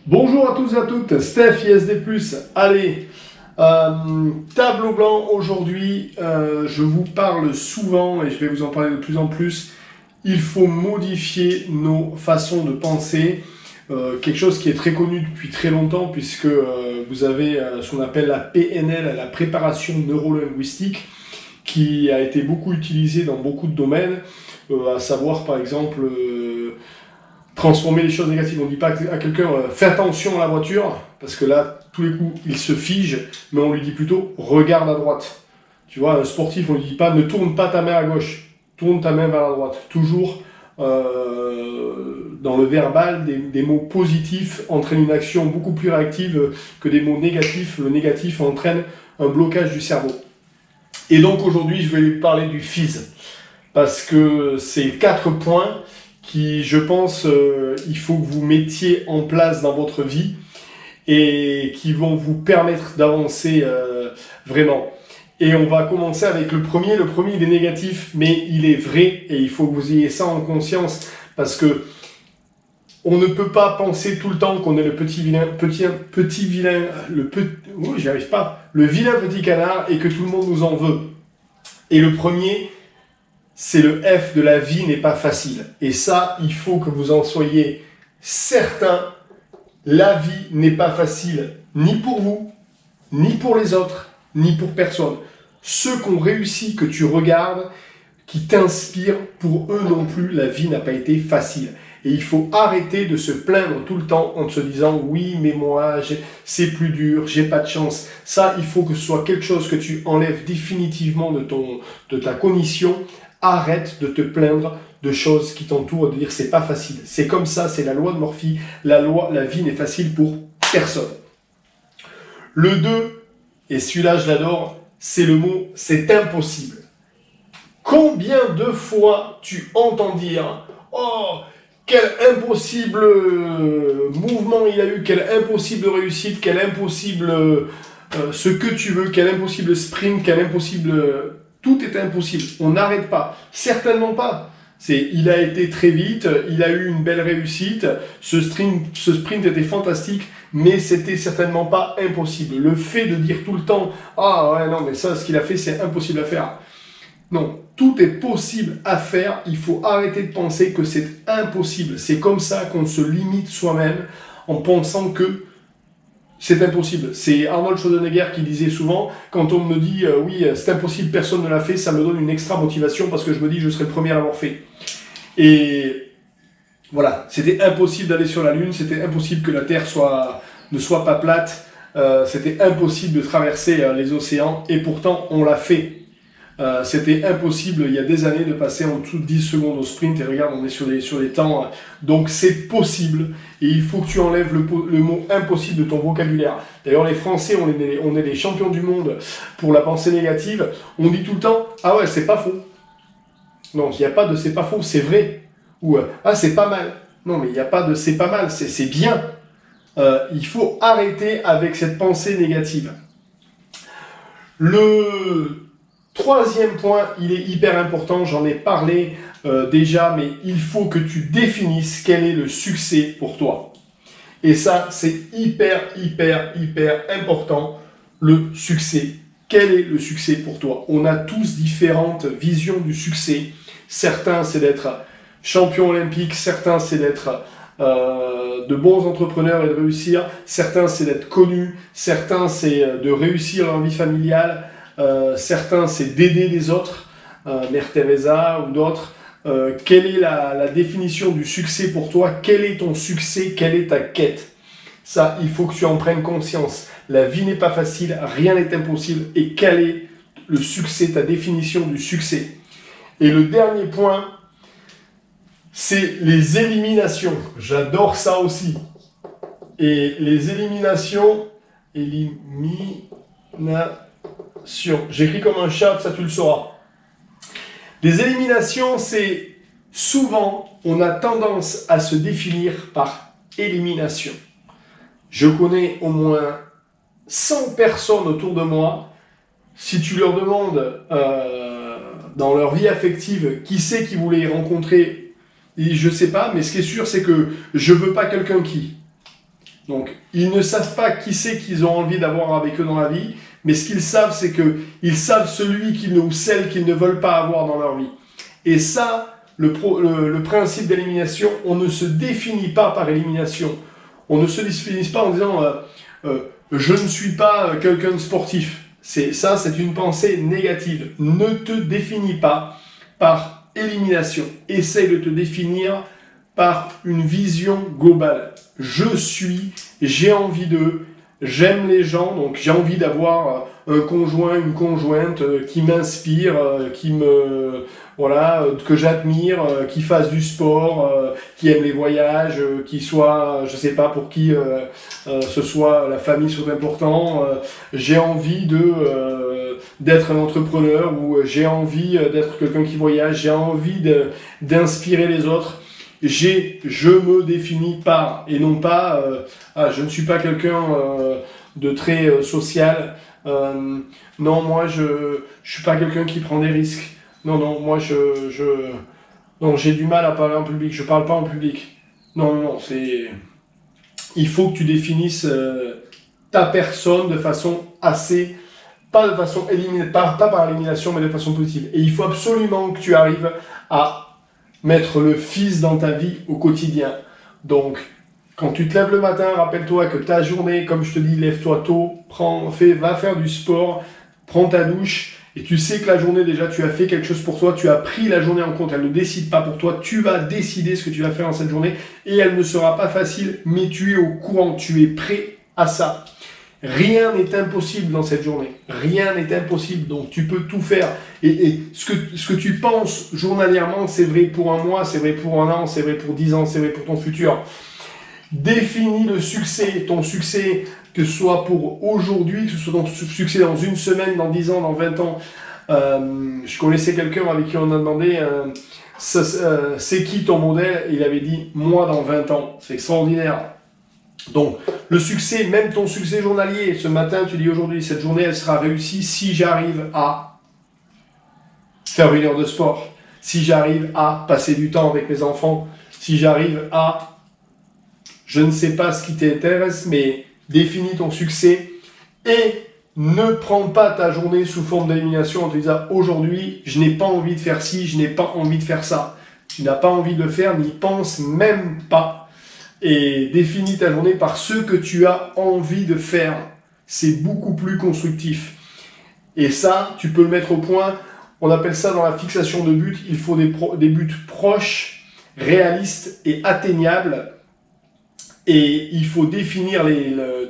Bonjour à tous et à toutes, Steph ISD+. Allez, tableau blanc aujourd'hui, je vous parle souvent et je vais vous en parler de plus en plus. Il faut modifier nos façons de penser, quelque chose qui est très connu depuis très longtemps puisque vous avez ce qu'on appelle la PNL, la préparation neuro-linguistique, qui a été beaucoup utilisée dans beaucoup de domaines, à savoir par exemple transformer les choses négatives. On ne dit pas à quelqu'un fais attention à la voiture, parce que là, tous les coups, il se fige, mais on lui dit plutôt regarde à droite. Tu vois, un sportif, on ne lui dit pas ne tourne pas ta main à gauche, tourne ta main vers la droite. Toujours dans le verbal, des mots positifs entraînent une action beaucoup plus réactive que des mots négatifs. Le négatif entraîne un blocage du cerveau. Et donc aujourd'hui, je vais vous parler du FIS, parce que c'est 4 points qui, je pense, il faut que vous mettiez en place dans votre vie et qui vont vous permettre d'avancer vraiment. Et on va commencer avec le premier. Le premier, il est négatif, mais il est vrai et il faut que vous ayez ça en conscience parce que on ne peut pas penser tout le temps qu'on est le petit vilain, le vilain petit canard et que tout le monde nous en veut. Et le premier, c'est le F de la vie n'est pas facile. Et ça, il faut que vous en soyez certain. La vie n'est pas facile, ni pour vous, ni pour les autres, ni pour personne. Ceux qui ont réussi, que tu regardes, qui t'inspirent, pour eux non plus, la vie n'a pas été facile. Et il faut arrêter de se plaindre tout le temps en se disant « Oui, mais moi, c'est plus dur, j'ai pas de chance. » Ça, il faut que ce soit quelque chose que tu enlèves définitivement de ta cognition. Arrête de te plaindre de choses qui t'entourent, de dire c'est pas facile. C'est comme ça, c'est la loi de Murphy. La vie n'est facile pour personne. Le 2, et celui-là je l'adore, c'est le mot c'est impossible. Combien de fois tu entends dire oh, quel impossible mouvement il a eu, quelle impossible réussite, quel impossible ce que tu veux, quel impossible sprint, quel impossible... Tout est impossible. On n'arrête pas. Certainement pas. Il a été très vite, il a eu une belle réussite, ce sprint était fantastique, mais c'était certainement pas impossible. Le fait de dire tout le temps « Ah ouais, non, mais ça, ce qu'il a fait, c'est impossible à faire. » Non, tout est possible à faire. Il faut arrêter de penser que c'est impossible. C'est comme ça qu'on se limite soi-même en pensant que c'est impossible. C'est Arnold Schwarzenegger qui disait souvent, quand on me dit oui, c'est impossible, personne ne l'a fait, ça me donne une extra motivation parce que je me dis je serai le premier à l'avoir fait. Et voilà, c'était impossible d'aller sur la Lune, c'était impossible que la Terre ne soit pas plate, c'était impossible de traverser les océans et pourtant on l'a fait. C'était impossible il y a des années de passer en dessous de 10 secondes au sprint et regarde on est sur les temps donc c'est possible et il faut que tu enlèves le mot impossible de ton vocabulaire. D'ailleurs les Français on est les champions du monde pour la pensée négative. On dit tout le temps ah ouais c'est pas faux. Non, il n'y a pas de c'est pas faux, c'est vrai. Ou ah c'est pas mal. Non mais il n'y a pas de c'est pas mal, c'est bien. Il faut arrêter avec cette pensée négative. Le troisième point, il est hyper important, j'en ai parlé déjà, mais il faut que tu définisses quel est le succès pour toi. Et ça, c'est hyper important, le succès. Quel est le succès pour toi? On a tous différentes visions du succès. Certains, c'est d'être champion olympique, certains, c'est d'être de bons entrepreneurs et de réussir, certains, c'est d'être connus, certains, c'est de réussir leur vie familiale, certains, c'est d'aider les autres, Mère Teresa ou d'autres. Quelle est la définition du succès pour toi? Quel est ton succès? Quelle est ta quête? Ça, il faut que tu en prennes conscience. La vie n'est pas facile, rien n'est impossible. Et quel est le succès, ta définition du succès? Et le dernier point, c'est les éliminations. J'adore ça aussi. Et les éliminations, j'écris comme un chat, ça tu le sauras. Les éliminations, c'est souvent, on a tendance à se définir par élimination. Je connais au moins 100 personnes autour de moi. Si tu leur demandes dans leur vie affective qui c'est qui voulait les rencontrer, et je sais pas, mais ce qui est sûr, c'est que je veux pas quelqu'un qui. Donc, ils ne savent pas qui c'est qu'ils ont envie d'avoir avec eux dans la vie, mais ce qu'ils savent, c'est qu'ils savent celui qu'ils ou celle qu'ils ne veulent pas avoir dans leur vie. Et ça, le principe d'élimination, on ne se définit pas par élimination. On ne se définit pas en disant je ne suis pas quelqu'un de sportif. C'est une pensée négative. Ne te définis pas par élimination. Essaye de te définir par une vision globale. Je suis, j'ai envie d'eux, j'aime les gens, donc j'ai envie d'avoir un conjoint, une conjointe qui m'inspire, que j'admire, qui fasse du sport, qui aime les voyages, qui soit, je sais pas pour qui ce soit la famille soit important. J'ai envie d'être un entrepreneur ou j'ai envie d'être quelqu'un qui voyage. J'ai envie d'inspirer les autres. Je me définis par, et non pas, je ne suis pas quelqu'un de très social. Non, moi, je suis pas quelqu'un qui prend des risques. Non, moi, non, j'ai du mal à parler en public. Je parle pas en public. Non, il faut que tu définisses ta personne de façon assez, pas de façon pas par élimination, mais de façon positive. Et il faut absolument que tu arrives à mettre le fils dans ta vie au quotidien. Donc, quand tu te lèves le matin, rappelle-toi que ta journée, comme je te dis, lève-toi tôt, va faire du sport, prends ta douche, et tu sais que la journée, déjà, tu as fait quelque chose pour toi, tu as pris la journée en compte, elle ne décide pas pour toi, tu vas décider ce que tu vas faire dans cette journée, et elle ne sera pas facile, mais tu es au courant, tu es prêt à ça. Rien n'est impossible dans cette journée. Rien n'est impossible. Donc, tu peux tout faire. Et ce que tu penses journalièrement, c'est vrai pour un mois, c'est vrai pour un an, c'est vrai pour 10 ans, c'est vrai pour ton futur. Définis le succès, ton succès, que ce soit pour aujourd'hui, que ce soit ton succès dans une semaine, dans 10 ans, dans 20 ans. Je connaissais quelqu'un avec qui on a demandé c'est qui ton modèle? Et il avait dit moi dans 20 ans. C'est extraordinaire. Donc, le succès, même ton succès journalier, ce matin, tu dis aujourd'hui, cette journée, elle sera réussie si j'arrive à faire 1 heure de sport, si j'arrive à passer du temps avec mes enfants, si j'arrive à, je ne sais pas ce qui t'intéresse, mais définis ton succès et ne prends pas ta journée sous forme d'élimination en te disant aujourd'hui, je n'ai pas envie de faire ci, je n'ai pas envie de faire ça. Tu n'as pas envie de le faire, n'y pense même pas. Et définis ta journée par ce que tu as envie de faire. C'est beaucoup plus constructif. Et ça, tu peux le mettre au point. On appelle ça dans la fixation de buts. Il faut des buts proches, réalistes et atteignables. Et il faut définir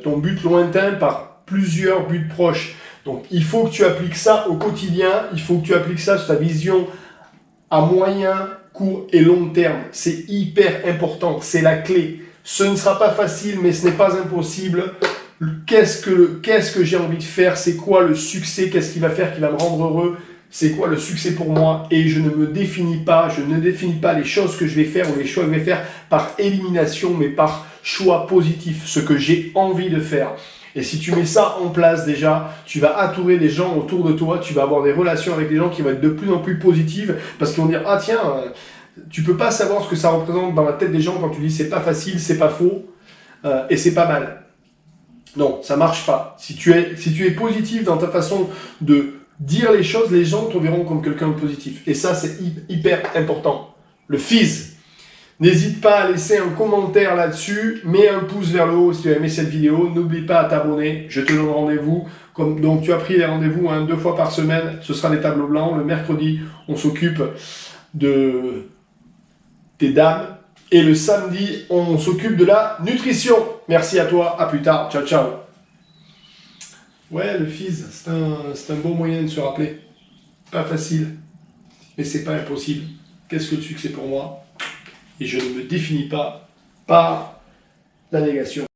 ton but lointain par plusieurs buts proches. Donc, il faut que tu appliques ça au quotidien. Il faut que tu appliques ça sur ta vision à moyen, court et long terme. C'est hyper important, c'est la clé. Ce ne sera pas facile, mais ce n'est pas impossible. Qu'est-ce que j'ai envie de faire? C'est quoi le succès? Qu'est-ce qui va faire qui va me rendre heureux? C'est quoi le succès pour moi? Et je ne me définis pas, je ne définis pas les choses que je vais faire ou les choix que je vais faire par élimination, mais par choix positif, ce que j'ai envie de faire. Et si tu mets ça en place déjà, tu vas attourer les gens autour de toi, tu vas avoir des relations avec les gens qui vont être de plus en plus positives, parce qu'ils vont dire « Ah tiens, tu peux pas savoir ce que ça représente dans la tête des gens quand tu dis c'est pas facile, c'est pas faux, et c'est pas mal. » Non, ça marche pas. Si tu es positif dans ta façon de dire les choses, les gens te verront comme quelqu'un de positif. Et ça, c'est hyper important. Le fizz. N'hésite pas à laisser un commentaire là-dessus, mets un pouce vers le haut si tu as aimé cette vidéo, n'oublie pas de t'abonner, je te donne rendez-vous. Donc tu as pris les rendez-vous 2 fois par semaine, ce sera des tableaux blancs. Le mercredi, on s'occupe des dames. Et le samedi, on s'occupe de la nutrition. Merci à toi, à plus tard, ciao ciao. Ouais, le fizz, c'est un bon moyen de se rappeler. Pas facile, mais c'est pas impossible. Qu'est-ce que le succès pour moi? Et je ne me définis pas par la négation.